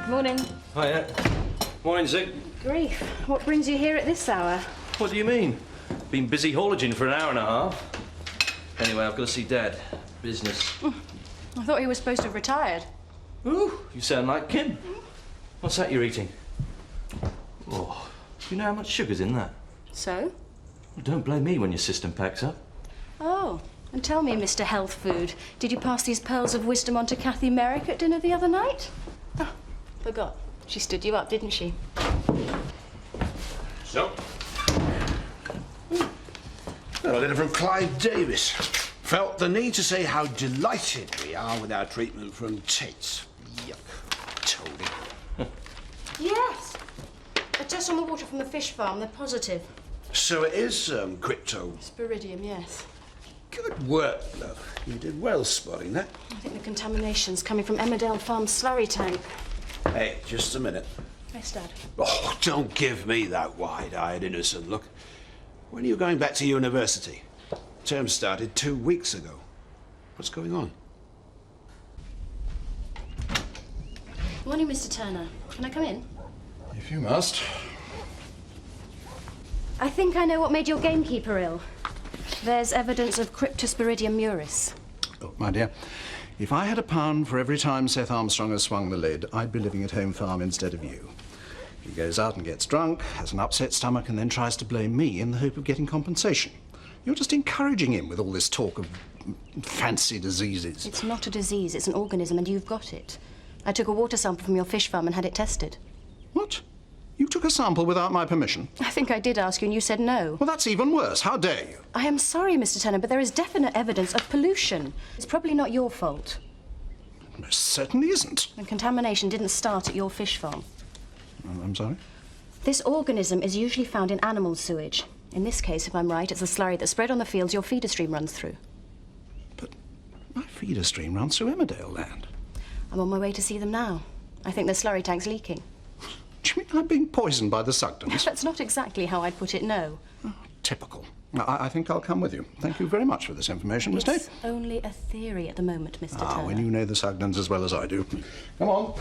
Morning. Hiya. Morning, Zig. Grief. What brings you here at this hour? What do you mean? Been busy haulaging for an hour and a half. Anyway, I've got to see Dad. Business. I thought he was supposed to have retired. Ooh, you sound like Kim. What's that you're eating? Oh, do you know how much sugar's in that? So? Well, don't blame me when your system packs up. Oh, and tell me, Mr. Health Food, did you pass these pearls of wisdom on to Kathy Merrick at dinner the other night? Oh, forgot. She stood you up, didn't she? So, a letter from Clive Davis. Felt the need to say how delighted we are with our treatment from Tate. Yuck. Toady. Yes. A test on the water from the fish farm, they're positive. So it is crypto. Spiridium, yes. Good work, love. You did well spotting that. I think the contamination's coming from Emmerdale Farm's slurry tank. Hey, just a minute. Yes, Dad. Oh, don't give me that wide-eyed, innocent look. When are you going back to university? Term started 2 weeks ago. What's going on? Morning, Mr. Turner. Can I come in? If you must. I think I know what made your gamekeeper ill. There's evidence of Cryptosporidium muris. Oh, my dear, if I had £1 for every time Seth Armstrong has swung the lid, I'd be living at Home Farm instead of you. He goes out and gets drunk, has an upset stomach, and then tries to blame me in the hope of getting compensation. You're just encouraging him with all this talk of fancy diseases. It's not a disease, it's an organism, and you've got it. I took a water sample from your fish farm and had it tested. What? You took a sample without my permission? I think I did ask you, and you said no. Well, that's even worse. How dare you? I am sorry, Mr. Turner, but there is definite evidence of pollution. It's probably not your fault. It certainly isn't. The contamination didn't start at your fish farm. I'm sorry? This organism is usually found in animal sewage. In this case, if I'm right, it's a slurry that's spread on the fields your feeder stream runs through. But my feeder stream runs through Emmerdale land. I'm on my way to see them now. I think the slurry tank's leaking. Do you mean I'm being poisoned by the Sugdens? That's not exactly how I'd put it, no. Oh, typical. I think I'll come with you. Thank you very much for this information, Miss Tate. It's only a theory at the moment, Mr. Turner. When you know the Sugdens as well as I do. Come on.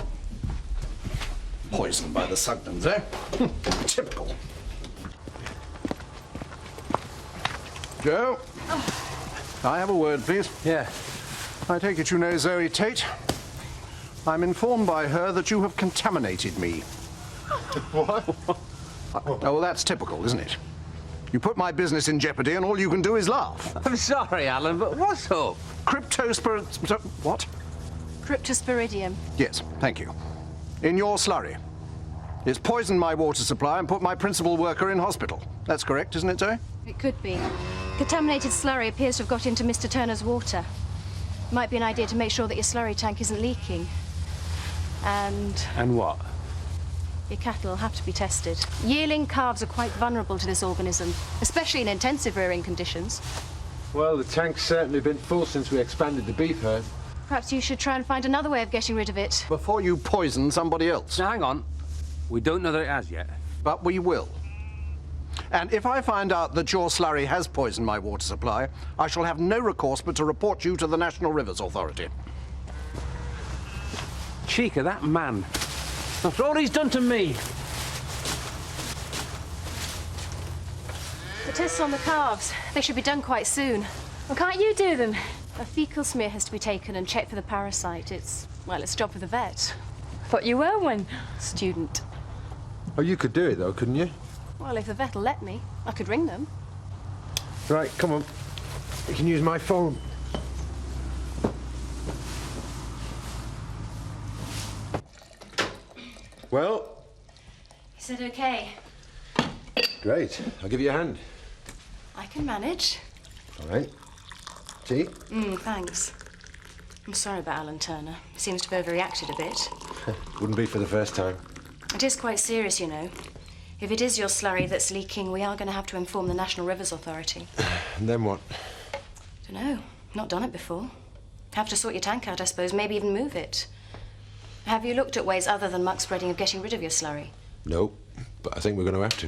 Poisoned by the Sugdens, eh? Typical. Joe? Can I have a word, please? Yeah. I take it you know Zoe Tate. I'm informed by her that you have contaminated me. What? Oh, well, that's typical, isn't it? You put my business in jeopardy and all you can do is laugh. I'm sorry, Alan, but what's up? Cryptospor... What? Cryptosporidium. Yes, thank you. In your slurry. It's poisoned my water supply and put my principal worker in hospital. That's correct, isn't it, Zoe? It could be. Contaminated slurry appears to have got into Mr. Turner's water. Might be an idea to make sure that your slurry tank isn't leaking. And what? Your cattle will have to be tested. Yearling calves are quite vulnerable to this organism, especially in intensive rearing conditions. Well, the tank's certainly been full since we expanded the beef herd. Perhaps you should try and find another way of getting rid of it. Before you poison somebody else. Now, hang on. We don't know that it has yet. But we will. And if I find out that your slurry has poisoned my water supply, I shall have no recourse but to report you to the National Rivers Authority. Cheek of that man. After all he's done to me. The tests on the calves, they should be done quite soon. Well, can't you do them? A fecal smear has to be taken and checked for the parasite. It's a job for the vet. Thought you were one. Student. Oh, you could do it, though, couldn't you? Well, if the vet'll let me, I could ring them. Right, come on. You can use my phone. Well? He said okay. Great. I'll give you a hand. I can manage. All right. Tea? Thanks. I'm sorry about Alan Turner. He seems to have overreacted a bit. Wouldn't be for the first time. It is quite serious, you know. If it is your slurry that's leaking, we are going to have to inform the National Rivers Authority. And then what? Don't know. Not done it before. Have to sort your tank out, I suppose. Maybe even move it. Have you looked at ways other than muck spreading of getting rid of your slurry? No, but I think we're going to have to.